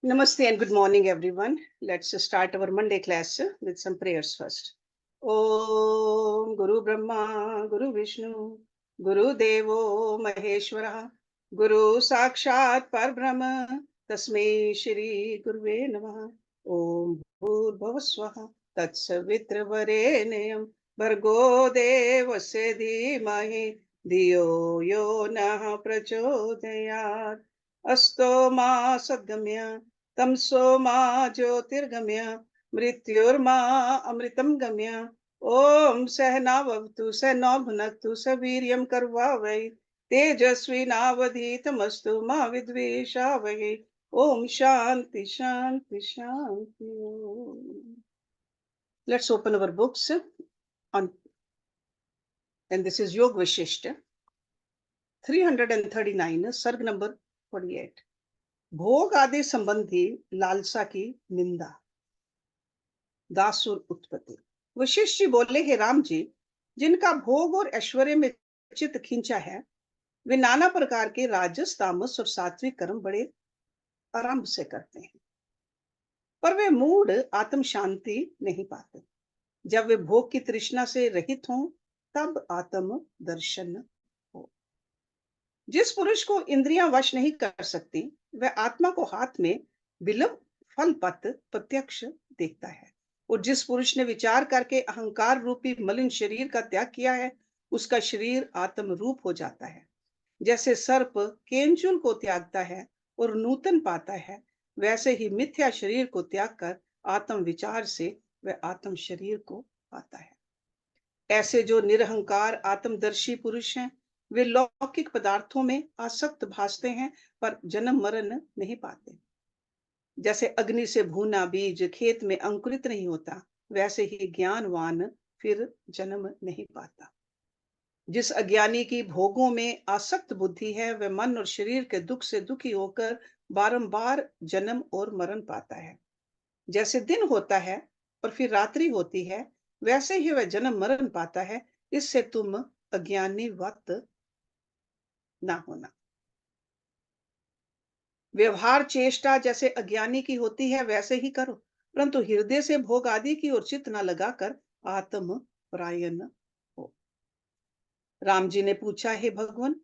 Namaste and good morning, everyone. Let's start our Monday class with some prayers first. Om Guru Brahma, Guru Vishnu, Guru Devo Maheshwara, Guru Sakshat Parbrahma, Tasmai Shri Guruve Namaha. Om Bhur Bhavaswaha, Tatsavitra Varenyam, Bhargo Devasya Dhimahi, Dhiyo Yo Nah Prachodayat. Asto Ma Sadgamya तमसो मा ज्योतिर्गम्य मृत्युर्मा अमृतम गम्य ओम सहनावतु सहनौ भुनक्तु सवीर्यं करवावै तेजस्वी नावधीतमस्तु मा विद्वेषावहै ओम शांति शांति शांति Let's open our books on, and this is Yog Vashishta 339 सर्ग नंबर 48. भोग आदि संबंधी लालसा की निंदा. दासुर उत्पत्ति. वशिष्ठ जी बोले, हे राम जी, जिनका भोग और ऐश्वर्य में चित्त खींचा है वे नाना प्रकार के राजस तामस और सात्विक कर्म बड़े आराम से करते हैं, पर वे मूढ़ आत्म शांति नहीं पाते. जब वे भोग की तृष्णा से रहित हों तब आत्म दर्शन हो. जिस पुरुष को इंद्रियां वश नहीं कर सकती वह आत्मा को हाथ में विलंब फल पत प्रत्यक्ष देखता है. और जिस पुरुष ने विचार करके अहंकार रूपी मलिन शरीर का त्याग किया है उसका शरीर आत्म रूप हो जाता है. जैसे सर्प केंचुल को त्यागता है और नूतन पाता है, वैसे ही मिथ्या शरीर को त्याग कर आत्म विचार से वह आत्म शरीर को पाता है. ऐसे जो निरहंकार आत्मदर्शी पुरुष हैं वे लौकिक पदार्थों में आसक्त भासते हैं पर जन्म मरण नहीं पाते. जैसे अग्नि से भूना बीज खेत में अंकुरित नहीं होता, वैसे ही ज्ञानवान फिर जन्म नहीं पाता. जिस अज्ञानी की भोगों में आसक्त बुद्धि है वह मन और शरीर के दुख से दुखी होकर बारंबार जन्म और मरण पाता है. जैसे दिन होता है और फिर रात्रि होती है, वैसे ही वह जन्म मरण पाता है. इससे तुम अज्ञानी वत ना होना. व्यवहार चेष्टा जैसे अज्ञानी की होती है वैसे ही करो, परंतु हृदय से भोग आदि की ओर चित्त न लगाकर आत्म परायण हो. राम जी ने पूछा, हे भगवान,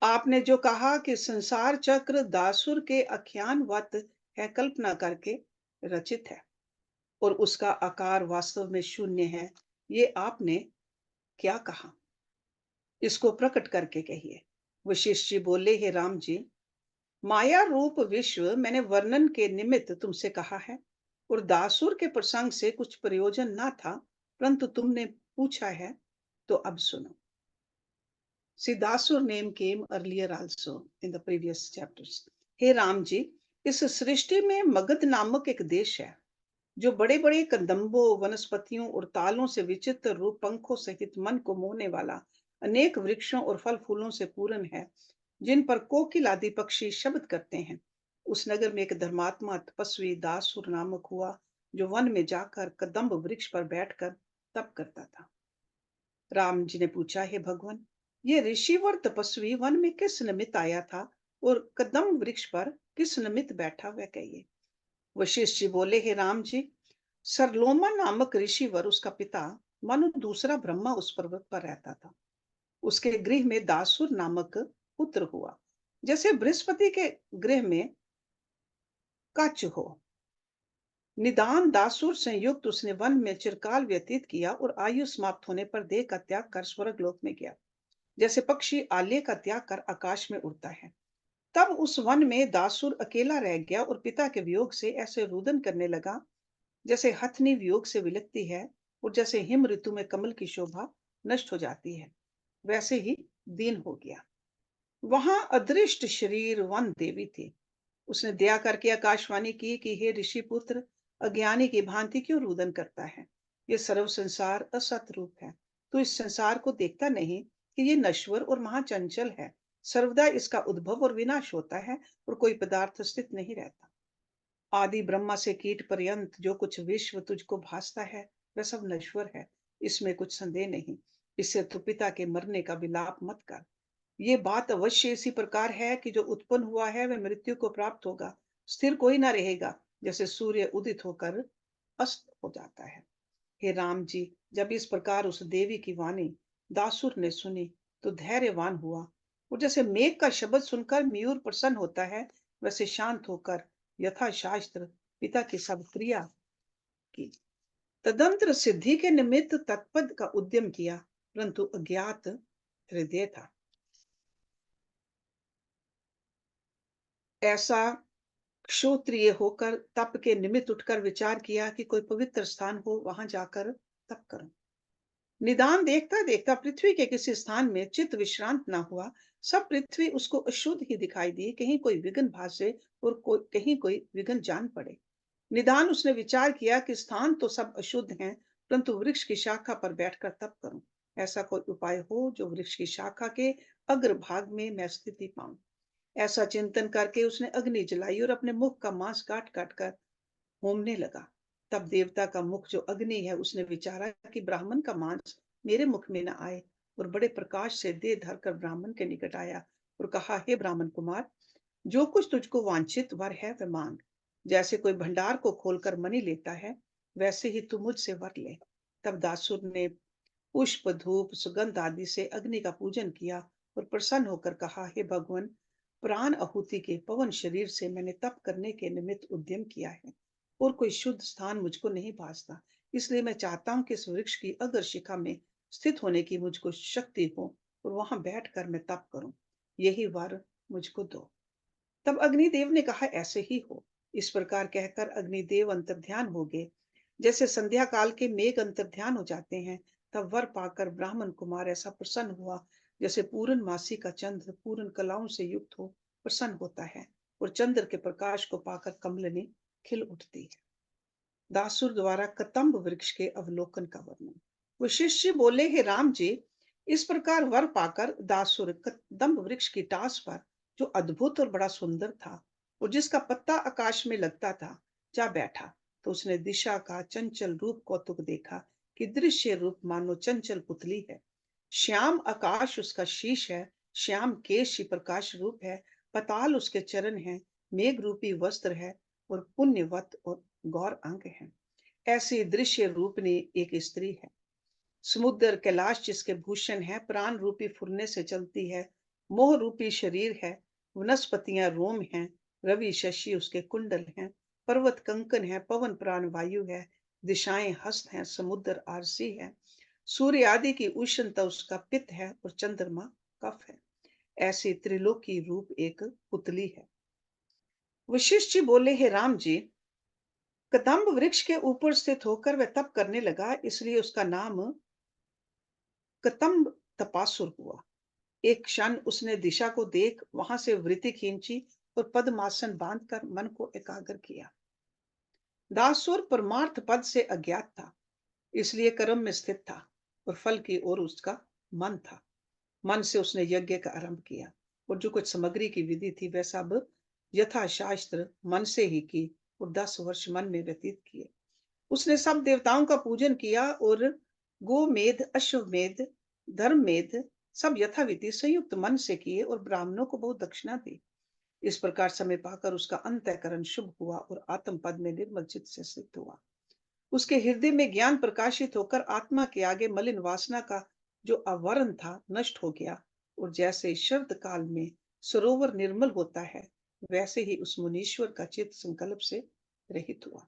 आपने जो कहा कि संसार चक्र दासुर के आख्यानवत है, कल्पना करके रचित है और उसका आकार वास्तव में शून्य है, ये आपने क्या कहा? इसको प्रकट करके कहिए. वशिष्ठ जी बोले, हे राम जी, माया रूप विश्व मैंने वर्णन के निमित्त तुमसे कहा है और दासुर के प्रसंग से कुछ प्रयोजन ना था, परंतु तुमने पूछा है तो अब सुनो. See, Dasur name came earlier also in the previous chapters. हे राम जी, इस सृष्टि में मगध नामक एक देश है जो बड़े बड़े कंदम्बों वनस्पतियों और तालों से विचित्र रूप पंखों सहित मन को मोहने वाला अनेक वृक्षों और फल फूलों से पूर्ण है, जिन पर कोकिल आदि पक्षी शब्द करते हैं. उस नगर में एक धर्मात्मा तपस्वी दासुर नामक हुआ जो वन में जाकर कदम्ब वृक्ष पर बैठकर तप करता था. राम जी ने पूछा, हे भगवान, ये ऋषिवर तपस्वी वन में किस निमित्त आया था और कदम्ब वृक्ष पर किस निमित्त बैठा, वह कहिए. वशिष्ठ जी बोले, हे राम जी, सरलोमा नामक ऋषिवर उसका पिता मानो दूसरा ब्रह्मा उस पर्वत पर रहता था. उसके गृह में दासुर नामक पुत्र हुआ, जैसे बृहस्पति के गृह में कच हो. निदान दासुर संयुक्त उसने वन में चिरकाल व्यतीत किया और आयु समाप्त होने पर देह का त्याग कर स्वर्ग लोक में गया, जैसे पक्षी आले का त्याग कर आकाश में उड़ता है. तब उस वन में दासुर अकेला रह गया और पिता के वियोग से ऐसे रुदन करने लगा जैसे हथनी वियोग से विलकती है और जैसे हिम ऋतु में कमल की शोभा नष्ट हो जाती है, वैसे ही दीन हो गया. वहां अदृष्ट शरीर वन देवी थी. उसने दया करके आकाशवाणी की कि हे ऋषि पुत्र, अज्ञानी की भांति क्यों रुदन करता है? ये सर्व संसार असत रूप है. तू इस संसार को देखता नहीं कि ये नश्वर और महाचंचल है. सर्वदा इसका उद्भव और विनाश होता है और कोई पदार्थ स्थित नहीं रहता. आदि ब्रह्मा से कीट पर्यंत जो कुछ विश्व तुझको भासता है वह सब नश्वर है, इसमें कुछ संदेह नहीं. इससे तू पिता के मरने का विलाप मत कर. ये बात अवश्य इसी प्रकार है कि जो उत्पन्न हुआ है वह मृत्यु को प्राप्त होगा स्थिर कोई ना रहेगा, जैसे सूर्य उदित होकर अस्त हो जाता है। हे राम जी, जब इस प्रकार उस देवी की वाणी दासुर ने सुनी, तो धैर्यवान हुआ, और जैसे मेघ का शब्द सुनकर मयूर प्रसन्न होता है, वैसे शांत होकर यथा शास्त्र पिता की सब क्रिया की। तदंतर सिद्धि के निमित्त तत्पद का उद्यम किया, परंतु अज्ञात हृदय था। ऐसा क्षोत्रिय होकर तप के निमित्त उठकर विचार किया कि कोई पवित्र स्थान हो, वहां जाकर तप करूं। निदान देखता देखता पृथ्वी के किसी स्थान में चित्त विश्रांत न हुआ। सब पृथ्वी उसको अशुद्ध ही दिखाई दी, कहीं कोई विघ्न भासे और कहीं कोई विघ्न जान पड़े। निदान उसने विचार किया कि स्थान तो सब अशुद्ध हैं, परंतु वृक्ष की शाखा पर बैठकर तप करूं। ऐसा कोई उपाय हो जो वृक्ष की शाखा के अग्रभाग में मैं स्थिति पाऊं। ऐसा चिंतन करके उसने अग्नि जलाई और अपने मुख का मांस काट काट कर होमने लगा। तब देवता का मुख जो अग्नि है, उसने विचारा कि ब्राह्मण का मांस मेरे मुख में न आए, और बड़े प्रकाश से देह धरकर ब्राह्मण के निकट आया और कहा, हे ब्राह्मण कुमार, जो कुछ तुझको वांछित वर है वह मांग। जैसे कोई भंडार को खोलकर मणि लेता है, वैसे ही तू मुझसे वर ले। तब दासुर ने पुष्प धूप सुगंध आदि से अग्नि का पूजन किया और प्रसन्न होकर कहा, हे भगवान, प्राण आहुति के पवन शरीर से मैंने तप करने के निमित्त उद्यम किया है, और कोई शुद्ध स्थान मुझको नहीं भासता। इसलिए मैं चाहता हूँ कि इस वृक्ष की अगर शिखा में स्थित होने की मुझको शक्ति हो, और वहां बैठकर मैं तप करूं। यही वर मुझको दो। तब अग्निदेव ने कहा, ऐसे ही हो। इस प्रकार कहकर अग्निदेव अंतर्ध्यान हो गए, जैसे संध्या काल के मेघ अंतर्ध्यान हो जाते हैं। तब वर पाकर ब्राह्मण कुमार ऐसा प्रसन्न हुआ, जैसे पूर्णमासी का चंद्र पूर्ण कलाओं से युक्त हो प्रसन्न होता है, और चंद्र के प्रकाश को पाकर कमलनी खिल उठती है। दासुर द्वारा कतम्ब वृक्ष के अवलोकन का वर्णन। वो शिष्य बोले, हे राम जी, इस प्रकार वर पाकर दासुर कदम्ब वृक्ष की टास पर, जो अद्भुत और बड़ा सुंदर था और जिसका पत्ता आकाश में लगता था, जा बैठा। तो उसने दिशा का चंचल रूप कौतुक देखा कि दृश्य रूप मानो चंचल पुतली है। श्याम आकाश उसका शीश है, श्याम केश ही प्रकाश रूप है, पताल उसके चरण है, मेघ रूपी वस्त्र है, और पुण्यवत और गौर अंग है। ऐसी दृश्य रूपनी एक स्त्री है। समुद्र कैलाश जिसके भूषण है, प्राण रूपी फुरने से चलती है, मोह रूपी शरीर है, वनस्पतियां रोम हैं, रवि शशि उसके कुंडल हैं, पर्वत कंकन है, पवन प्राण वायु है, दिशाएं हस्त हैं, समुद्र आरसी है, सूर्य आदि की उष्णता उसका पित्त है, और चंद्रमा कफ है। ऐसी त्रिलोकी रूप एक पुतली है। वशिष्ठ जी बोले, हे राम जी, कदम्ब वृक्ष के ऊपर स्थित होकर वह तप करने लगा, इसलिए उसका नाम कदम्ब तपासुर हुआ। एक क्षण उसने दिशा को देख वहां से वृत्ति खींची और पद्मासन बांधकर मन को एकाग्र किया। दासुर परमार्थ पद से अज्ञात था, इसलिए कर्म में स्थित था, और फल की ओर उसका मन था। मन से उसने यज्ञ का आरंभ किया, और जो कुछ सामग्री की विधि थी वह सब यथाशास्त्र मन से ही की, और 10 वर्ष मन में व्यतीत किए। उसने सब देवताओं का पूजन किया, और गोमेध अश्वमेध धर्ममेध सब यथाविधि संयुक्त मन से किए, और ब्राह्मणों को बहुत दक्षिणा दी। इस प्रकार समय पाकर उसका अंतःकरण शुभ हुआ, और आत्म पद में निर्मल चित्त से स्थित हुआ। उसके हृदय में ज्ञान प्रकाशित होकर आत्मा के आगे मलिन वासना का जो आवरण था नष्ट हो गया, और जैसे शरद काल में सरोवर निर्मल होता है, वैसे ही उस मुनीश्वर का चित्त संकल्प से रहित हुआ।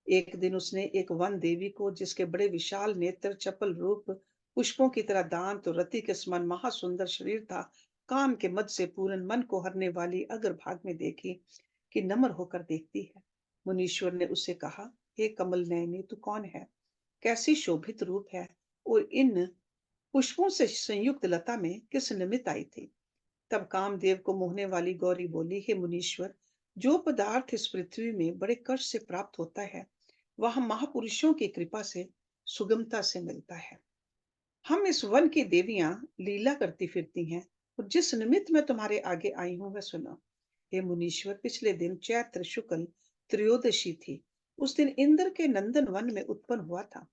एक दिन उसने एक वन देवी को, जिसके बड़े विशाल नेत्र, चपल रूप, पुष्पों की तरह दांत और रति के समान महासुंदर शरीर था, काम के मद से पूर्ण मन को हरने वाली अग्रभाग में देखी कि नम्र होकर देखती है। मुनीश्वर ने उससे कहा, हे कमल नयनी, तू कौन है? कैसी शोभित रूप है, और इन पुष्पों से संयुक्त लता में किस निमित्त आई थी? तब कामदेव को मोहने वाली गौरी बोली, हे मुनीश्वर, जो पदार्थ इस पृथ्वी में बड़े कष्ट से प्राप्त होता है, वह महापुरुषों की कृपा से सुगमता से मिलता है। हम इस वन की देवियां लीला करती फिरती हैं, और जिस निमित्त मैं तुम्हारे आगे आई हूं वह सुनो। हे मुनीश्वर, पिछले दिन चैत्र शुक्ल त्रयोदशी थी। उस दिन इंद्र के नंदन वन में उत्पन्न हुआ था।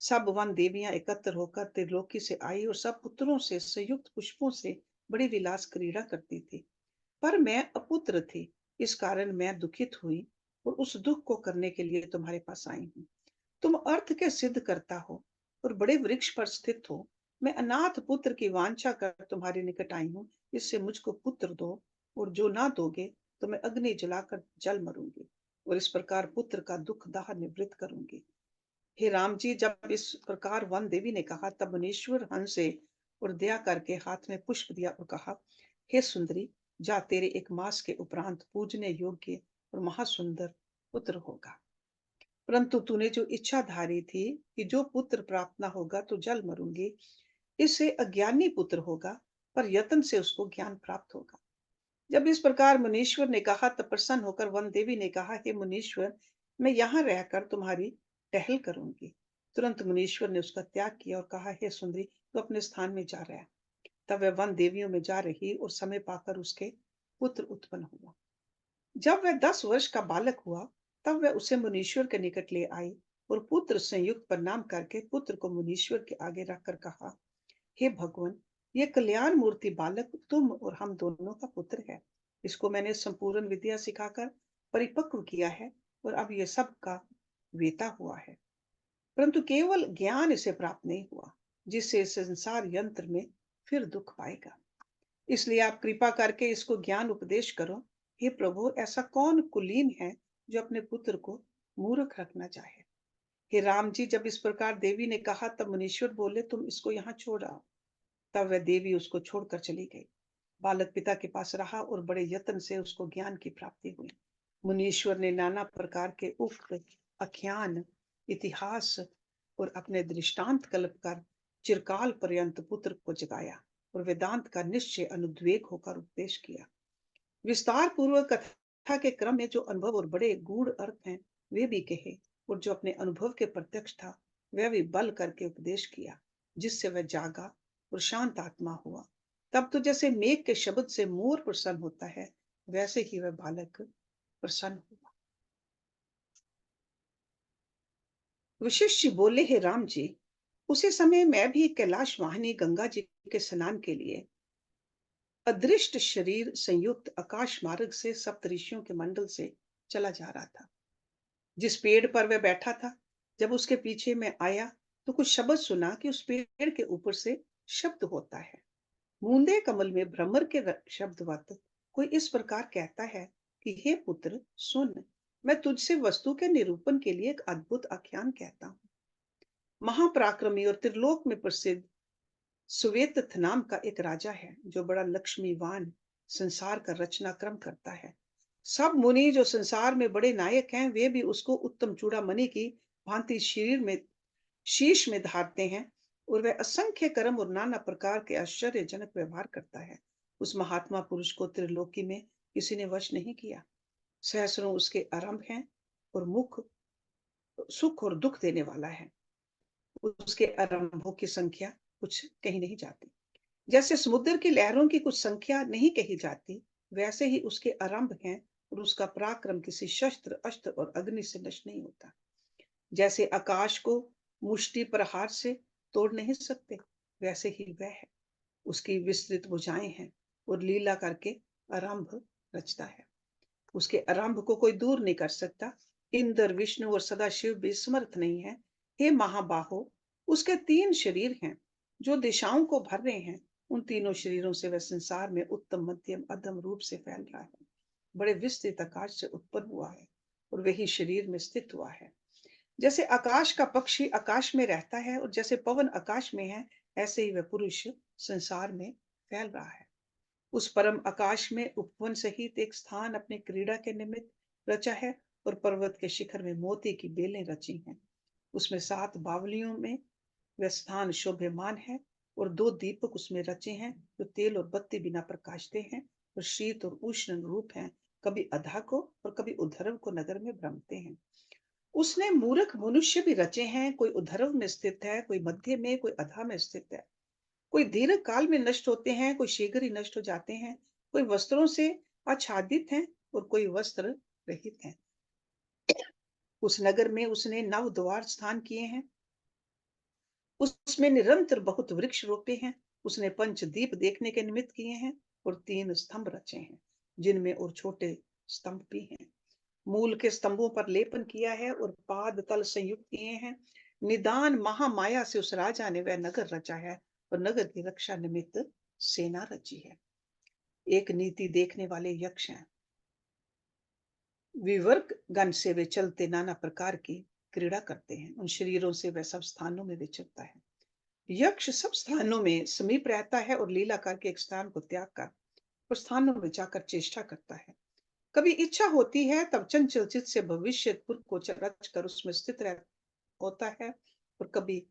सब वन देवियां एकत्र होकर त्रिलोकी से आई, और सब पुत्रों से संयुक्त पुष्पों से बड़ी विलास क्रीड़ा करती थी। पर मैं अपुत्र थी, इस कारण मैं दुखित हुई और उस दुख को करने के लिए तुम्हारे पास आई हूँ। तुम अर्थ के सिद्ध करता हो और बड़े वृक्ष पर स्थित हो। मैं अनाथ पुत्र की वांछा कर तुम्हारे निकट आई हूँ। इससे मुझको पुत्र दो, और जो ना दोगे तो मैं अग्नि जलाकर जल मरूंगी और इस प्रकार पुत्र का दुख दाह निवृत्त करूंगी। हे राम जी, जब इस प्रकार वन देवी ने कहा, तब मुनीश्वर हंस से और दया करके हाथ में पुष्प दिया और कहा, हे सुंदरी, जा, तेरे एक मास के उपरांत पूजने योग्य और महासुंदर पुत्र होगा। परंतु तूने जो इच्छा धारी थी कि जो पुत्र प्राप्त न होगा तो जल मरूंगी, इससे अज्ञानी पुत्र होगा, पर यत्न से उसको ज्ञान प्राप्त होगा। जब इस प्रकार मुनीश्वर ने कहा, तब प्रसन्न होकर वन देवी ने कहा, हे मुनीश्वर, मैं यहाँ रहकर तुम्हारी टहल करूंगी। तुरंत मुनीश्वर ने उसका त्याग किया और कहा, हे सुंदरी, तू अपने स्थान में जा रहा। तब वह वन देवियों में जा रही और समय पाकर उसके पुत्र उत्पन्न हुआ। जब वह 10 वर्ष का बालक हुआ, तब वह उसे मुनीश्वर के निकट ले आई और पुत्र संयुक्त प्रणाम करके पुत्र को मुनीश्वर के आगे रखकर कहा, हे भगवान, ये कल्याण मूर्ति बालक तुम और हम दोनों का पुत्र है। इसको मैंने संपूर्ण विद्या सिखाकर परिपक्व किया है और अब ये सब का वेता हुआ है, परंतु केवल ज्ञान इसे प्राप्त नहीं हुआ, जिससे इस संसार यंत्र में फिर दुख पाएगा। इसलिए आप कृपा करके इसको ज्ञान उपदेश करो। हे प्रभु, ऐसा कौन कुलीन है जो अपने पुत्र को मूर्ख रखना चाहे। हे राम जी, जब इस प्रकार देवी ने कहा, तब मुनीश्वर बोले, तुम इसको यहाँ छोड़ आओ। तब वह देवी उसको छोड़कर चली गई। बालक पिता के पास रहा और बड़े यत्न से उसको ज्ञान की प्राप्ति हुई। मुनीश्वर ने नाना प्रकार के उक्त आख्यान, इतिहास और अपने दृष्टांत कल्प कर चिरकाल पर्यंत पुत्र को जगाया और वेदांत का निश्चय अनुद्वेग होकर उपदेश किया। विस्तार पूर्वक कथा के क्रम में जो अनुभव और बड़े गूढ़ अर्थ हैं वे भी कहे, और जो अपने अनुभव के प्रत्यक्ष था वह भी बल करके उपदेश किया, जिससे वह जागा और शांत आत्मा हुआ। तब तो जैसे मेघ के शब्द से मोर प्रसन्न होता है, वैसे ही वह बालक प्रसन्न हुआ। वशिष्ठ जी बोले, हे राम जी, उसी समय मैं भी कैलाश वाहिनी गंगा जी के स्नान के लिए अदृष्ट शरीर संयुक्त आकाश मार्ग से सप्तऋषियों के मंडल से चला जा रहा था। जिस पेड़ पर वह बैठा था, जब उसके पीछे मैं आया तो कुछ शब्द सुना कि उस पेड़ के ऊपर से शब्द होता है। मूंदे कमल में भ्रमर के शब्दवत कोई इस प्रकार कहता है कि हे पुत्र सुन, मैं तुझसे वस्तु के निरूपण के लिए एक अद्भुत आख्यान कहता हूँ। महापराक्रमी और त्रिलोक में प्रसिद्ध सुवेतथ नाम का एक राजा है, जो बड़ा लक्ष्मीवान संसार का रचना क्रम करता है। सब मुनि जो संसार में बड़े नायक हैं, वे भी उसको उत्तम चूड़ामणि की भांति शरीर में शीश में धारते हैं, और वह असंख्य कर्म और नाना प्रकार के आश्चर्यजनक व्यवहार करता है। उस महात्मा पुरुष को त्रिलोकी में किसी ने वश नहीं किया। सहस्रों उसके आरंभ हैं और मुख सुख और दुख देने वाला है। उसके आरंभों की संख्या कुछ कही नहीं जाती। जैसे समुद्र की लहरों की कुछ संख्या नहीं कही जाती, वैसे ही उसके आरंभ हैं और उसका पराक्रम किसी शस्त्र अस्त्र और अग्नि से नष्ट नहीं होता। जैसे आकाश को मुष्टि प्रहार से तोड़ नहीं सकते, वैसे ही वह है। उसकी विस्तृत भुजाएं हैं और लीला करके आरंभ रचता है। उसके आरंभ को कोई दूर नहीं कर सकता। इंद्र, विष्णु और सदाशिव भी समर्थ नहीं है। हे महाबाहो, उसके 3 शरीर हैं जो दिशाओं को भर रहे हैं। उन तीनों शरीरों से वह संसार में उत्तम मध्यम अधम रूप से फैल रहा है। बड़े विस्तृत आकाश से उत्पन्न हुआ है और वही शरीर में स्थित हुआ है। जैसे आकाश का पक्षी आकाश में रहता है और जैसे पवन आकाश में है, ऐसे ही वह पुरुष संसार में फैल रहा है। उस परम आकाश में उपवन सहित एक स्थान अपने क्रीड़ा के निमित्त रचा है और पर्वत के शिखर में मोती की बेलें रची हैं। उसमें 7 बावलियों में वह स्थान शोभ्यमान है और 2 दीपक उसमें रचे हैं, जो तेल और बत्ती बिना प्रकाशते हैं और शीत और उष्ण रूप हैं। कभी अधा को और कभी उधर्व को नगर में भ्रमते हैं। उसने मूर्ख मनुष्य भी रचे हैं, कोई उधर्व में स्थित है, कोई मध्य में, कोई अधा में स्थित है। कोई दीर्घ काल में नष्ट होते हैं, कोई शीघ्र ही नष्ट हो जाते हैं। कोई वस्त्रों से आच्छादित हैं और कोई वस्त्र रहित हैं। उस नगर में उसने 9 द्वार स्थान किए हैं। उसमें निरंतर बहुत वृक्ष रोपे हैं। उसने 5 दीप देखने के निमित्त किए हैं और 3 स्तंभ रचे हैं, जिनमें और छोटे स्तंभ भी हैं। मूल के स्तंभों पर लेपन किया है और पाद तल संयुक्त किए हैं। निदान महामाया से उस राजा ने वह नगर रचा है और नगर की रक्षा निमित्त सेना रची है। एक नीति देखने वाले यक्ष हैं। विवर्ग गण से वे चलते नाना प्रकार की क्रीड़ा करते हैं। उन शरीरों से वह सब स्थानों में विचरता है। यक्ष सब स्थानों में समीप रहता है और लीला करके एक स्थान को त्याग कर उस स्थानों में जाकर चेष्टा करता है। कभी इच्छा होती है तब चंचल चित से भविष्य को रच कर उसमें स्थित रह होता है और कभी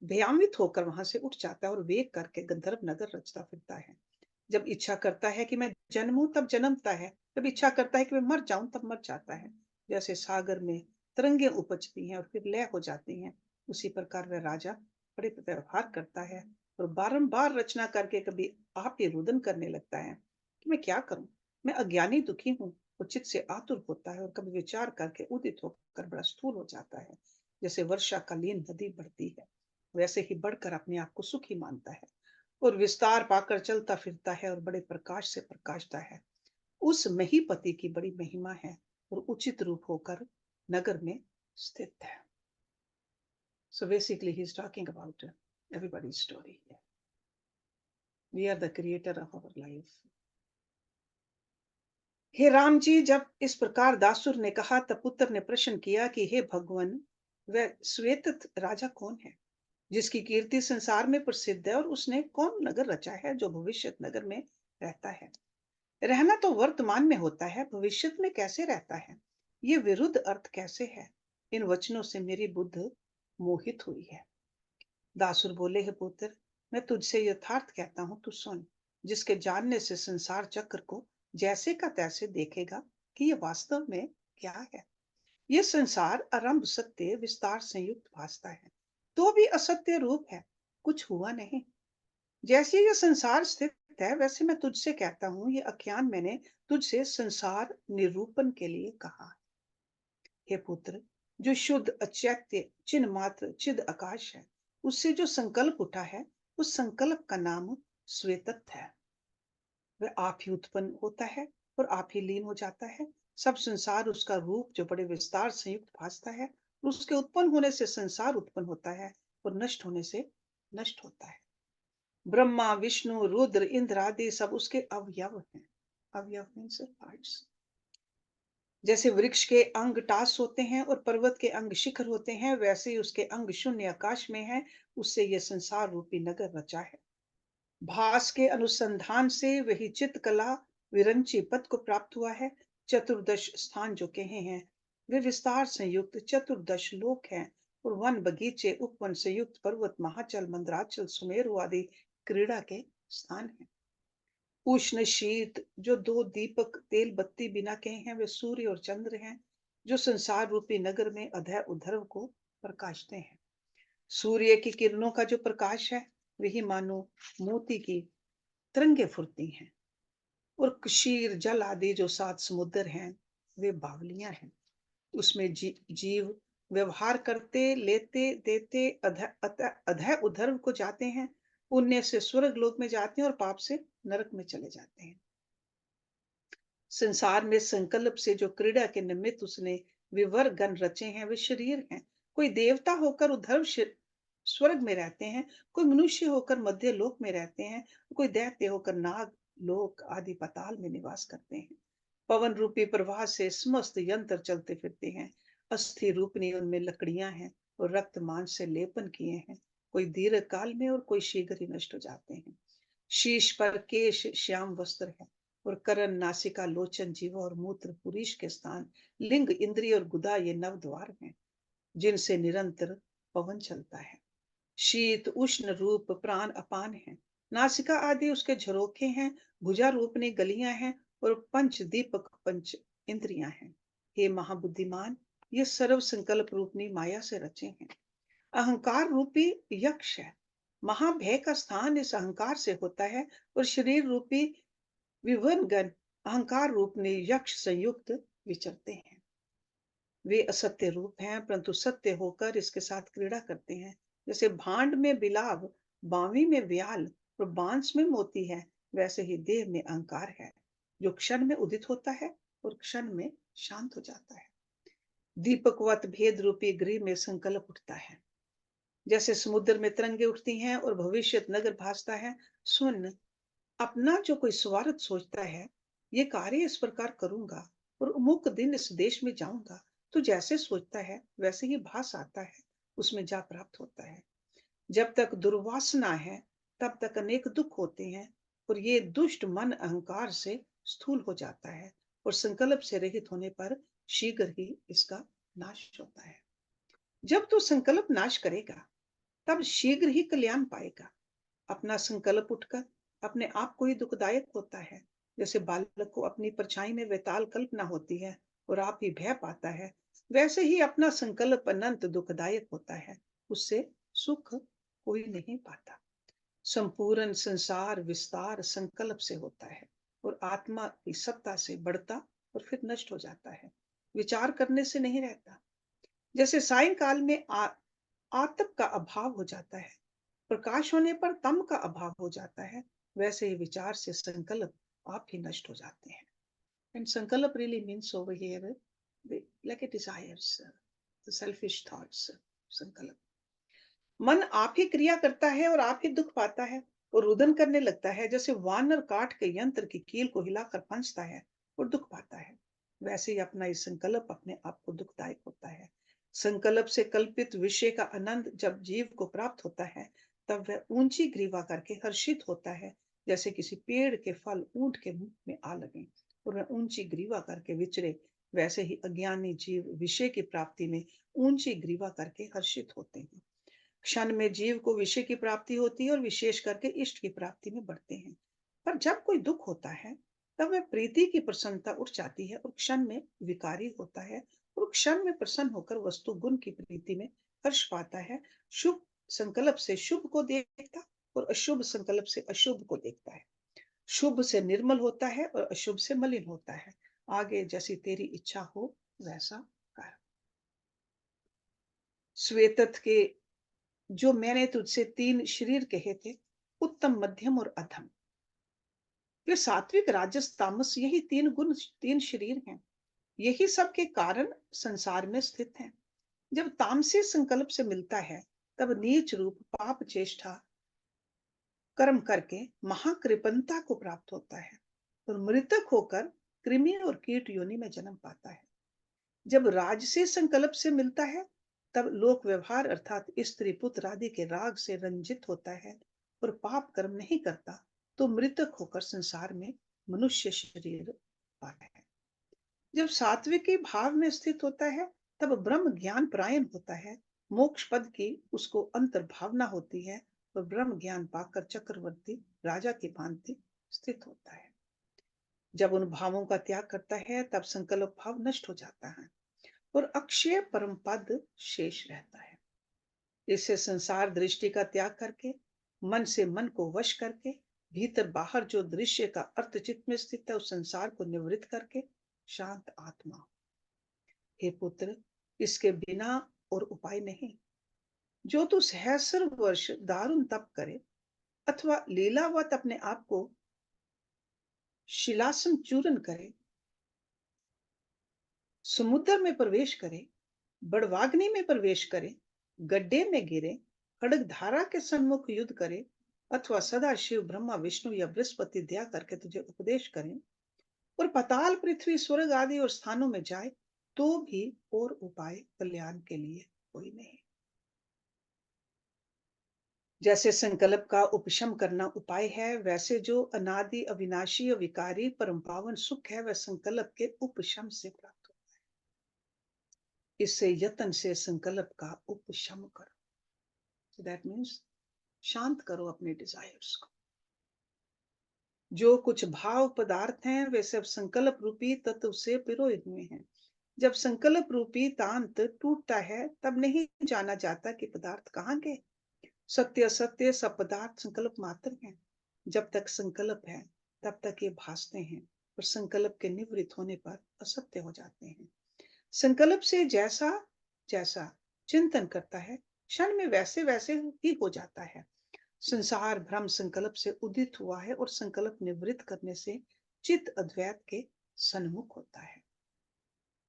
भयान्वित होकर वहां से उठ जाता है और वेग करके गंधर्व नगर रचता फिरता है। जब इच्छा करता है कि मैं जन्मूं तब जन्मता है, जब इच्छा करता है कि मैं मर जाऊं तब मर जाता है। जैसे सागर में तरंगे उपजती हैं और फिर लय हो जाती हैं, उसी प्रकार वह राजा बड़े व्यवहार करता है और बारंबार रचना करके कभी आप ही रुदन करने लगता है कि मैं क्या करूं, मैं अज्ञानी दुखी हूं। उचित से आतुर होता है और कभी विचार करके उदित होकर बड़ा स्थूल हो जाता है। जैसे वर्षा कालीन नदी बढ़ती है वैसे ही बढ़कर अपने आप को सुखी मानता है और विस्तार पाकर चलता फिरता है और बड़े प्रकाश से प्रकाशता है। उस महीपति की बड़ी महिमा है और उचित रूप होकर नगर में स्थित है। So basically he's talking about everybody's story here. We are the creator of our life. हे राम जी, जब इस प्रकार दासुर ने कहा तब पुत्र ने प्रश्न किया कि हे भगवान, वह श्वेत राजा कौन है जिसकी कीर्ति संसार में प्रसिद्ध है और उसने कौन नगर रचा है जो भविष्य नगर में रहता है। रहना तो वर्तमान में होता है, भविष्य में कैसे रहता है? ये विरुद्ध अर्थ कैसे है? इन वचनों से मेरी बुद्ध मोहित हुई है। दासुर बोले, हे पुत्र, मैं तुझसे यथार्थ कहता हूं, तू सुन। जिसके जानने से संसार चक्र को जैसे का तैसे देखेगा कि ये वास्तव में क्या है। ये संसार आरंभ सत्य विस्तार संयुक्त भासता है तो भी असत्य रूप है, कुछ हुआ नहीं। जैसे ये संसार स्थित है वैसे मैं तुझसे कहता हूं, ये आख्यान मैंने तुझसे संसार निरूपण के लिए कहा। हे पुत्र, जो शुद्ध अचैत्य चिन्ह मात्र चिद आकाश है, उससे जो संकल्प उठा है उस संकल्प का नाम श्वेतत्व है। वह आप ही उत्पन्न होता है और आप ही लीन हो जाता है। सब संसार उसका रूप जो बड़े विस्तार संयुक्त भासता है, उसके उत्पन्न होने से संसार उत्पन्न होता है और नष्ट होने से नष्ट होता है। ब्रह्मा विष्णु रुद्र इंद्र आदि सब उसके अवयव हैं। अवयव मीन्स पार्ट्स। जैसे वृक्ष के अंग टास होते हैं और पर्वत के अंग शिखर होते हैं, वैसे ही उसके अंग शून्य आकाश में है। उससे यह संसार रूपी नगर रचा है। भास के अनुसंधान से वही चित्त कला विरंची पद को प्राप्त हुआ है। चतुर्दश स्थान जो कहे हैं वे विस्तार संयुक्त चतुर्दश लोक हैं और वन बगीचे उपवन संयुक्त पर्वत महाचल मंदराचल सुमेरु आदि क्रीड़ा के स्थान हैं। उष्ण शीत जो दो दीपक तेल बत्ती बिना के हैं वे सूर्य और चंद्र हैं जो संसार रूपी नगर में अधर उधर्व को प्रकाशते हैं। सूर्य की किरणों का जो प्रकाश है वही मानो मोती की तरंगे फुरती हैं और क्षीर जल आदि जो सात समुद्र हैं वे बावलियां हैं। उसमें जीव व्यवहार करते लेते देते अधः उधर्व को जाते हैं। पुण्य से स्वर्ग लोक में जाते हैं और पाप से नरक में चले जाते हैं। संसार में संकल्प से जो क्रीड़ा के निमित्त उसने विवर गण रचे हैं वे शरीर हैं। कोई देवता होकर उधर्व स्वर्ग में रहते हैं, कोई मनुष्य होकर मध्य लोक में रहते हैं, कोई दैत्य होकर नाग लोक आदि पाताल में निवास करते हैं। पवन रूपी प्रवाह से समस्त यंत्र चलते फिरते हैं। अस्थि रूपनी उनमें लकड़ियां हैं और रक्त मांस से लेपन किए हैं। कोई दीर्घ काल में और कोई शीघ्र ही नष्ट हो जाते हैं। शीश पर केश श्याम वस्त्र है और करण नासिका लोचन जीवा और मूत्र पुरीष के स्थान लिंग इंद्रिय और गुदा ये नव द्वार हैं जिनसे निरंतर पवन चलता है। शीत उष्ण रूप प्राण अपान है। नासिका आदि उसके झरोखे हैं। भुजा रूपनी गलियां हैं और पंच दीपक पंच इंद्रियां हैं। हे महाबुद्धिमान, ये सर्व संकल्प रूपनी माया से रचे हैं। अहंकार रूपी यक्ष है। महाभय का स्थान इस अहंकार से होता है और शरीर रूपी विवनगण अहंकार रूप ने यक्ष संयुक्त विचरते हैं। वे असत्य रूप हैं परंतु सत्य होकर इसके साथ क्रीड़ा करते हैं। जैसे भांड में बिलाव, बावी में व्याल और बांस में मोती है, वैसे ही देह में अहंकार है जो क्षण में उदित होता है और क्षण में शांत हो जाता है। दीपकवत भेद रूपी गृह में संकल्प उठता है, जैसे समुद्र में तरंगे उठती हैं और भविष्य नगर भासता है। सुन, अपना जो कोई स्वार्थ सोचता है, ये कार्य इस प्रकार करूंगा और अमुक दिन इस देश में जाऊंगा, तो जैसे सोचता है वैसे ही भास आता है, उसमें जा प्राप्त होता है। जब तक दुर्वासना है तब तक अनेक दुख होते हैं, और ये दुष्ट मन अहंकार से स्थूल हो जाता है, और संकल्प से रहित होने पर शीघ्र ही इसका नाश होता है। जब तू संकल्प नाश करेगा तब शीघ्र ही कल्याण पाएगा। अपना संकल्प उठकर अपने आप को ही दुखदायक होता है, जैसे बालक को अपनी परछाई में वैताल कल्पना होती है और आप ही भय पाता है, वैसे ही अपना संकल्प अनंत दुखदायक होता है, उससे सुख कोई नहीं पाता। संपूर्ण संसार विस्तार संकल्प से होता है, और आत्मा की सत्ता से बढ़ता और फिर नष्ट हो जाता है, विचार करने से नहीं रहता। जैसे सायंकाल में आतप का अभाव हो जाता है, प्रकाश होने पर तम का अभाव हो जाता है, वैसे ही विचार से संकल्प आप ही नष्ट हो जाते हैं। एंड संकल्प really means over here like a desires, the selfish thoughts. संकल्प, मन आप ही क्रिया करता है और आप ही दुख पाता है, और रुदन करने लगता है, जैसे वानर काट के यंत्र की कील को हिलाकर फंसता है और दुख पाता है, वैसे ही अपना इस संकल्प अपने आप को दुखदायक होता है। संकल्प से कल्पित विषय का आनंद जब जीव को प्राप्त होता है, तब वह ऊंची ग्रीवा करके हर्षित होता है, जैसे किसी पेड़ के फल ऊंट के मुंह में आ लगे और वह ऊंची ग्रीवा करके विचरे, वैसे ही अज्ञानी जीव विषय की प्राप्ति में ऊंची ग्रीवा करके हर्षित होते हैं। क्षण में जीव को विषय की प्राप्ति होती है और विशेष करके इष्ट की प्राप्ति में बढ़ते हैं। पर जब कोई दुख होता है तब वह प्रीति की प्रसन्नता उठ जाती है और क्षण में विकारी होता है, और क्षण में प्रसन्न होकर वस्तु गुण की प्रीति में हर्ष पाता है। शुभ संकल्प से शुभ को देखता और अशुभ संकल्प से अशुभ को देखता है। शुभ से निर्मल होता है और अशुभ से मलिन होता है। आगे जैसी तेरी इच्छा हो वैसा कर। श्वेतत के जो मैंने तुझसे तीन शरीर कहे थे, उत्तम मध्यम और अधम, ये सात्विक राजस तामस, यही तीन गुण तीन शरीर हैं। यही सब के कारण संसार में स्थित हैं। जब तामसी संकल्प से मिलता है तब नीच रूप पाप चेष्टा कर्म करके महाकृपणता को प्राप्त होता है और मृतक होकर कृमि और कीट योनि में जन्म पाता है। जब राजसी संकल्प से मिलता है तब लोक व्यवहार अर्थात स्त्री पुत्र आदि के राग से रंजित होता है और पाप कर्म नहीं करता, तो मृतक होकर संसार में मनुष्य शरीर पाता है। जब सात्विकी भाव में स्थित होता है तब ब्रह्म ज्ञान परायण होता है, मोक्ष पद की उसको अंतर्भावना होती है और ब्रह्म ज्ञान पाकर चक्रवर्ती राजा की भांति स्थित होता है। जब उन भावों का त्याग करता है तब संकल्प भाव नष्ट हो जाता है और अक्षय परम पद शेष रहता है। इससे संसार दृष्टि का त्याग करके मन से मन को वश करके भीतर बाहर जो दृश्य का अर्थ चित्त में स्थित है उस संसार को निवृत्त करके शांत आत्मा। हे पुत्र, इसके बिना और उपाय नहीं। जो तू सहस्र वर्ष दारुण तप करे अथवा लीलावत अपने आप को शिलासन चूरन करे, समुद्र में प्रवेश करे, बड़वाग्नि में प्रवेश करे, गड्ढे में गिरे, खड़ग धारा के सम्मुख युद्ध करे, अथवा सदा शिव ब्रह्मा विष्णु या बृहस्पति दया करके तुझे उपदेश करें और पाताल पृथ्वी स्वर्ग आदि और स्थानों में जाए, तो भी और उपाय कल्याण के लिए कोई नहीं। जैसे संकल्प का उपशम करना उपाय है, वैसे जो अनादि अविनाशी विकारी परम पावन सुख है वह संकल्प के उपशम से प्राप्त होता है। इससे यत्न से संकल्प का उपशम करो। So that means शांत करो अपने डिजायर्स को। जो कुछ भाव पदार्थ हैं वे सब संकल्प रूपी तत्व से पिरोए हुए हैं। जब संकल्प रूपी तांत टूटता है तब नहीं जाना जाता कि पदार्थ कहाँ गए। सत्य असत्य सब पदार्थ संकल्प मात्र हैं। जब तक संकल्प है तब तक ये भासते हैं, और संकल्प के निवृत्त होने पर असत्य हो जाते हैं। संकल्प से जैसा जैसा चिंतन करता है क्षण में वैसे वैसे ही हो जाता है। संसार भ्रम संकल्प से उदित हुआ है और संकल्प निवृत्त करने से चित्त अद्वैत के सन्मुख होता है।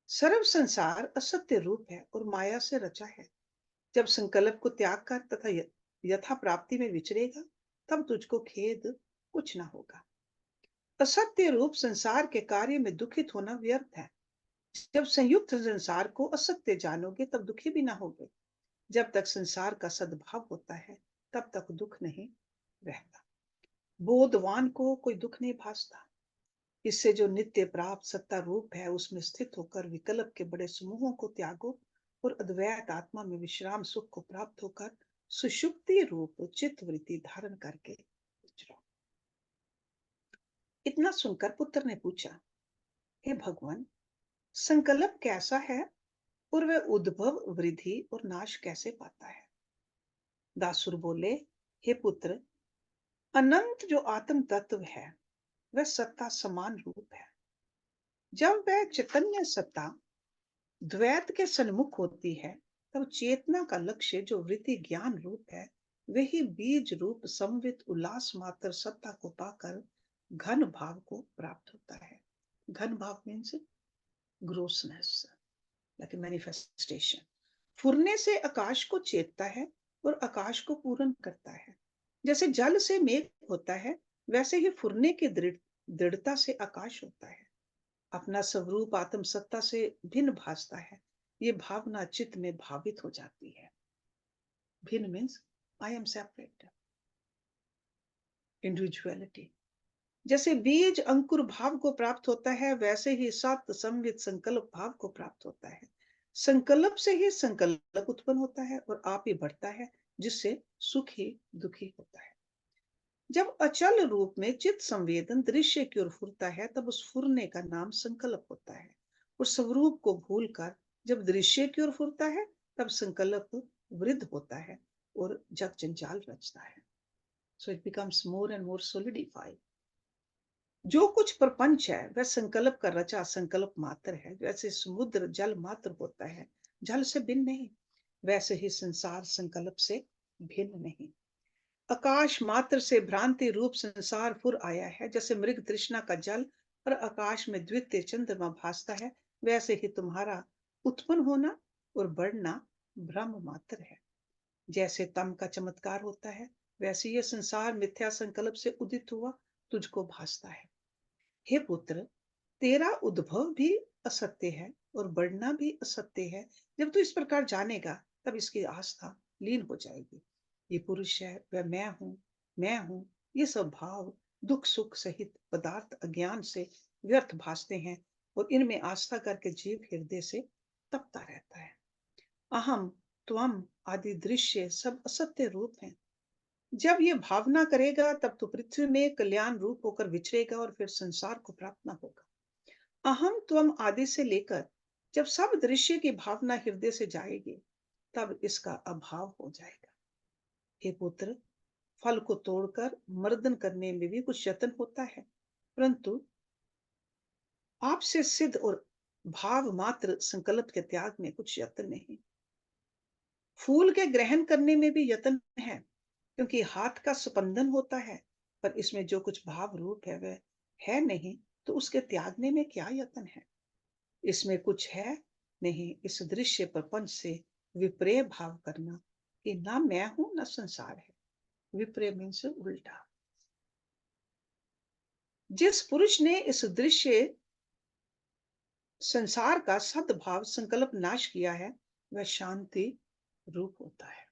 सर्व संसार असत्य रूप है और माया से रचा है। जब संकल्प को त्याग कर तथा यथा प्राप्ति में विचरेगा, तब तुझको खेद कुछ ना होगा। असत्य रूप संसार के कार्य में दुखित होना व्यर्थ है। जब संयुक्त संसार को असत्य जानोगे, तब दुखी भी ना होगे। जब तक संसार का सद्भाव होता है, तब तक दुख नहीं रहता। बोधवान को कोई दुख नहीं भासता। इससे जो नित्य प्राप्त सत्ता रूप है, उसमें स्थित होकर विकल्प के बड़े समूहों को त्यागो और अद्वैत आत्मा में विश्राम सुख को प्राप्त होकर सुषुप्ति रूप चित्त वृत्ति धारण करके विचरो। इतना सुनकर पुत्र ने पूछा, हे भगवान, संकल्प कैसा है और वह उद्भव वृद्धि और नाश कैसे पाता है? दासुर बोले, हे पुत्र, अनंत जो आत्म तत्व है, वह सत्ता समान रूप है। जब वह चैतन्य सत्ता द्वैत के सन्मुख होती है, तब चेतना का लक्ष्य जो वृत्ति ज्ञान रूप है, वही बीज रूप संवित उल्लास मात्र सत्ता को पाकर घन भाव को प्राप्त होता है। घन भाव मीन्स ग्रोसनेस, लाइक मैनिफेस्टेशन। फुरने से आकाश को चेतता है और आकाश को पूर्ण करता है। जैसे जल से मेघ होता है, वैसे ही फुरने की दृढ़ता से आकाश होता है। अपना स्वरूप आत्म सत्ता से भिन्न भासता है। ये भावना चित्त में भावित हो जाती है। भिन्न means I am separate, individuality. जैसे बीज अंकुर भाव को प्राप्त होता है, वैसे ही सत्य संवित संकल्प भाव को प्राप्त होता है। संकल्प से ही संकल्प उत्पन्न होता है और आप ही बढ़ता है, जिससे सुखी दुखी होता है। जब अचल रूप में चित्त संवेदन दृश्य की ओर फुरता है, तब उस फुरने का नाम संकल्प होता है। और स्वरूप को भूलकर जब दृश्य की ओर फुरता है, तब संकल्प वृद्ध होता है और जग जंजाल रचता है। So it becomes more and more solidified. जो कुछ प्रपंच है, वह संकल्प का रचा संकल्प मात्र है। जैसे समुद्र जल मात्र होता है, जल से भिन्न नहीं, वैसे ही संसार संकल्प से भिन्न नहीं। आकाश मात्र से भ्रांति रूप संसार फुर आया है। जैसे मृग तृष्णा का जल और आकाश में द्वितीय चंद्रमा भासता है, वैसे ही तुम्हारा उत्पन्न होना और बढ़ना भ्रम मात्र है। जैसे तम का चमत्कार होता है, वैसे यह संसार मिथ्या संकल्प से उदित हुआ तुझको भासता है। हे पुत्र, तेरा उद्भव भी असत्य है और बढ़ना भी असत्य है। जब तू इस प्रकार जानेगा, तब इसकी आस्था लीन हो जाएगी। ये पुरुष है, वह मैं हूं, ये सब भाव दुख सुख सहित पदार्थ अज्ञान से व्यर्थ भासते हैं और इनमें आस्था करके जीव हृदय से तपता रहता है। अहम त्वम आदि दृश्य सब असत्य रूप हैं। जब ये भावना करेगा, तब तो पृथ्वी में कल्याण रूप होकर विचरेगा और फिर संसार को प्राप्त न होगा। अहम त्वम आदि से लेकर जब सब दृश्य की भावना हृदय से जाएगी, तब इसका अभाव हो जाएगा। हे पुत्र, फल को तोड़कर मर्दन करने में भी कुछ यत्न होता है, परंतु आपसे सिद्ध और भाव मात्र संकल्प के त्याग में कुछ यत्न नहीं। फूल के ग्रहण करने में भी यत्न है, क्योंकि हाथ का स्पंदन होता है, पर इसमें जो कुछ भाव रूप है वह है नहीं, तो उसके त्यागने में क्या यत्न है? इसमें कुछ है नहीं। इस दृश्य प्रपंच से विप्रेय भाव करना कि ना मैं हूं ना संसार है। विप्रेय मीन्स उल्टा। जिस पुरुष ने इस दृश्य संसार का सद्भाव संकल्प नाश किया है, वह शांति रूप होता है।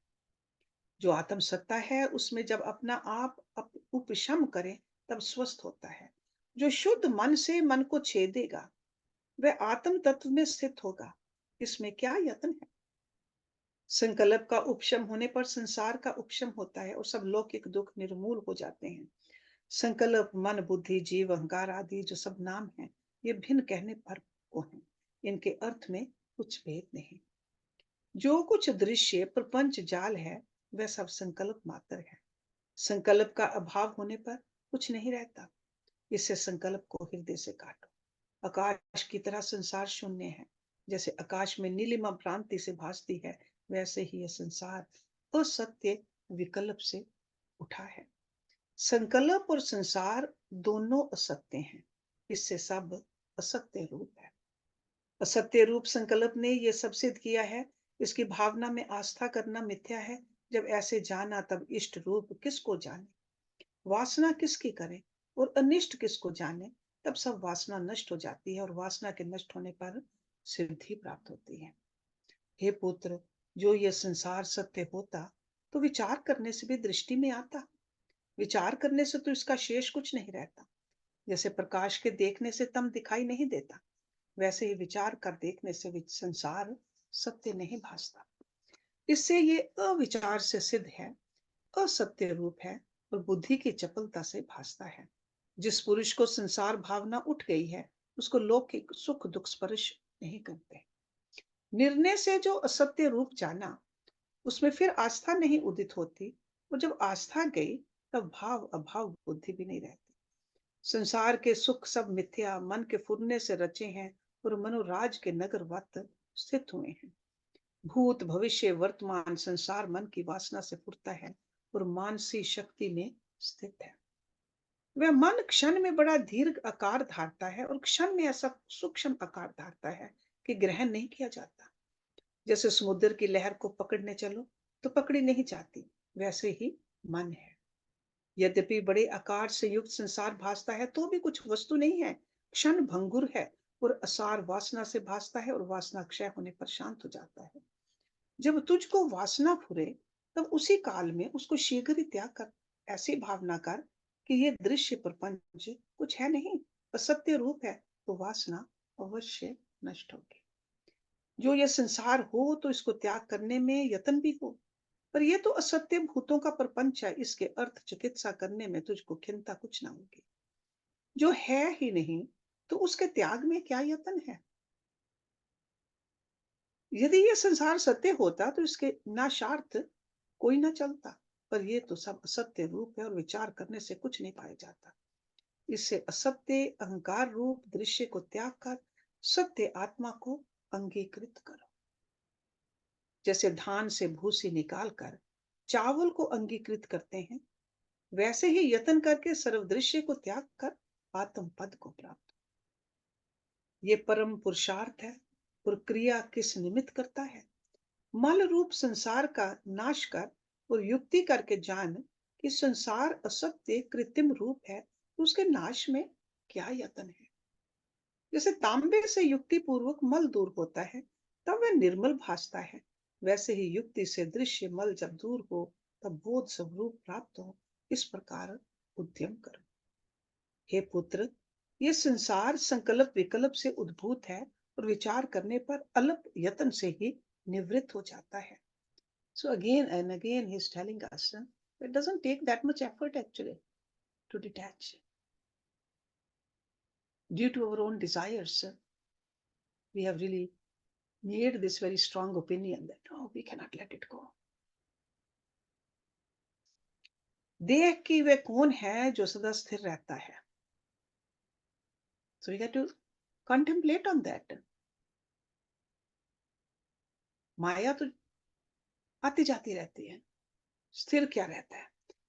जो आत्म सत्ता है, उसमें जब अपना आप उपशम करे, तब स्वस्थ होता है। जो शुद्ध मन से मन को छेदेगा, वह आत्म तत्व में स्थित होगा। इसमें क्या यत्न है? संकल्प का उपशम होने पर संसार का उपशम होता है और सब लौकिक दुख निर्मूल हो जाते हैं। संकल्प मन बुद्धि जीव अहंकार आदि जो सब नाम हैं, ये भिन्न कहने पर को हैं। इनके अर्थ में कुछ भेद नहीं। जो कुछ दृश्य प्रपंच जाल है, वह सब संकल्प मात्र है। संकल्प का अभाव होने पर कुछ नहीं रहता। इससे संकल्प को हृदय से काटो। आकाश की तरह संसार शून्य है। जैसे आकाश में नीलिमा भ्रांति से भासती है, वैसे ही यह संसार असत्य विकल्प से उठा है। संकल्प और संसार दोनों असत्य हैं। इससे सब असत्य रूप है। असत्य रूप संकल्प ने यह सब सिद्ध किया है, इसकी भावना में आस्था करना मिथ्या है। जब ऐसे जाना तब इष्ट रूप किसको जाने, वासना किसकी करे और अनिष्ट किसको जाने। तब सब वासना नष्ट हो जाती है और वासना के नष्ट होने पर सिद्धि प्राप्त होती है। हे पुत्र, जो यह संसार सत्य होता तो विचार करने से भी दृष्टि में आता। विचार करने से तो इसका शेष कुछ नहीं रहता। जैसे प्रकाश के देखने से तम दिखाई नहीं देता, वैसे ही विचार कर देखने से संसार सत्य नहीं भासता। इससे ये अविचार से सिद्ध है, असत्य रूप है और बुद्धि की चपलता से भासता है। जिस पुरुष को संसार भावना उठ गई है, उसको लौकिक सुख दुख स्पर्श नहीं करते। निर्णय से जो असत्य रूप जाना, उसमें फिर आस्था नहीं उदित होती, और जब आस्था गई तब भाव अभाव बुद्धि भी नहीं रहती। संसार के सुख सब मिथ्या मन के फुरने से रचे हैं और मनोराज के नगर वत स्थित हुए हैं। भूत भविष्य वर्तमान संसार मन की वासना से फुरता है और मानसी शक्ति में स्थित है। वह मन क्षण में बड़ा दीर्घ आकार धारता है और क्षण में ऐसा सूक्ष्म आकार धारता है कि ग्रहण नहीं किया जाता। जैसे समुद्र की लहर को पकड़ने चलो तो पकड़ी नहीं जाती, वैसे ही मन है। यद्यपि बड़े आकार से युक्त संसार भासता है तो भी कुछ वस्तु नहीं है, क्षण भंगुर है और असार वासना से भासता है और वासना क्षय होने पर शांत हो जाता है। जब तुझको वासना फुरे तब उसी काल में उसको शीघ्र ही त्याग कर ऐसी भावना कर कि ये दृश्य प्रपंच कुछ है नहीं, असत्य रूप है, तो वासना अवश्य नष्ट होगी। जो ये संसार हो तो इसको त्याग करने में यत्न भी हो, पर यह तो असत्य भूतों का प्रपंच है, इसके अर्थ चिकित्सा करने में तुझको खिंता कुछ ना होगी। जो है ही नहीं तो उसके त्याग में क्या यत्न है। यदि यह संसार सत्य होता तो इसके नाशार्थ कोई ना चलता, पर ये तो सब असत्य रूप है और विचार करने से कुछ नहीं पाया जाता। इससे असत्य अहंकार रूप दृश्य को त्याग कर सत्य आत्मा को अंगीकृत करो। जैसे धान से भूसी निकालकर चावल को अंगीकृत करते हैं, वैसे ही यत्न करके सर्वदृश्य को त्याग कर आत्म पद को प्राप्त। ये परम पुरुषार्थ है। और क्रिया किस निमित्त करता है, मल रूप संसार का नाश कर और युक्ति करके जान कि संसार असत्य कृत्रिम रूप है, तो उसके नाश में क्या यत्न है। जैसे तांबे से युक्ति पूर्वक मल दूर होता है तब वह निर्मल भासता है, वैसे ही युक्ति से दृश्य मल जब दूर हो तब बोध स्वरूप प्राप्त हो। इस प्रकार उद्यम करो। हे पुत्र, ये संसार संकल्प विकल्प से उद्भूत है और विचार करने पर अल्प यत्न से ही निवृत्त हो जाता है। So again and again he's telling us it doesn't take that much effort actually to detach. Due to our own desires, we have really made this very strong opinion that oh, we cannot let it go. देख कि वह कौन है जो सदा स्थिर रहता है। So we got to contemplate on that. माया तो आती जाती रहती है, स्थिर क्या रहता है।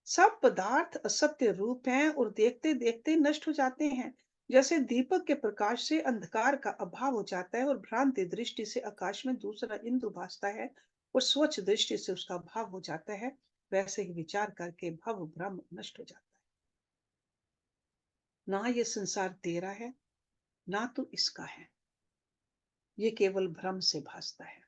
सब पदार्थ असत्य रूप हैं और देखते देखते नष्ट हो जाते हैं। जैसे दीपक के प्रकाश से अंधकार का अभाव हो जाता है और भ्रांति दृष्टि से आकाश में दूसरा इंदु भासता है और स्वच्छ दृष्टि से उसका भाव हो जाता है, वैसे ही विचार करके भव भ्रम नष्ट हो जाता है। ना ये संसार तेरा है ना तो इसका है, ये केवल भ्रम से भासता है।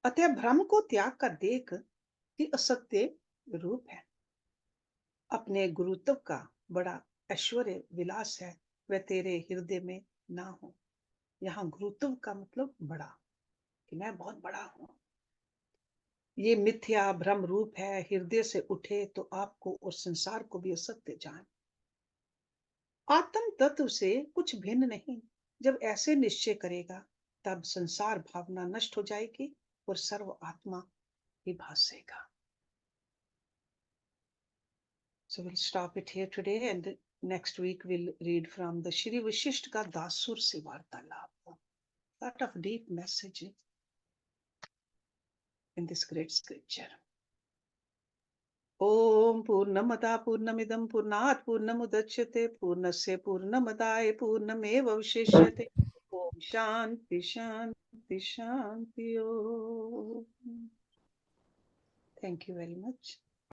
अतः भ्रम को त्याग कर देख कि असत्य रूप है। अपने गुरुत्व का बड़ा ऐश्वर्य विलास है, वह तेरे हृदय में ना हो। यहाँ गुरुत्व का मतलब बड़ा, कि मैं बहुत बड़ा हूं। ये मिथ्या भ्रम रूप है, हृदय से उठे तो आपको और संसार को भी असत्य जान। आत्म तत्व से कुछ भिन्न नहीं। जब ऐसे निश्चय करेगा तब संसार भावना नष्ट हो जाएगी और सर्व आत्मा ही भासेगा। So we'll stop it here today, and next week we'll read from the Shri Vishishtka Dasur Sivartalap. Lot of deep message in this great scripture. ओम पूर्णमदा पूर्णमिदं पूर्णात् पूर्णमुदच्यते पूर्णस्य पूर्णमदाय पूर्णमेवशिष्यते। ओम शांति शांति शांति। ओम। Thank you very much.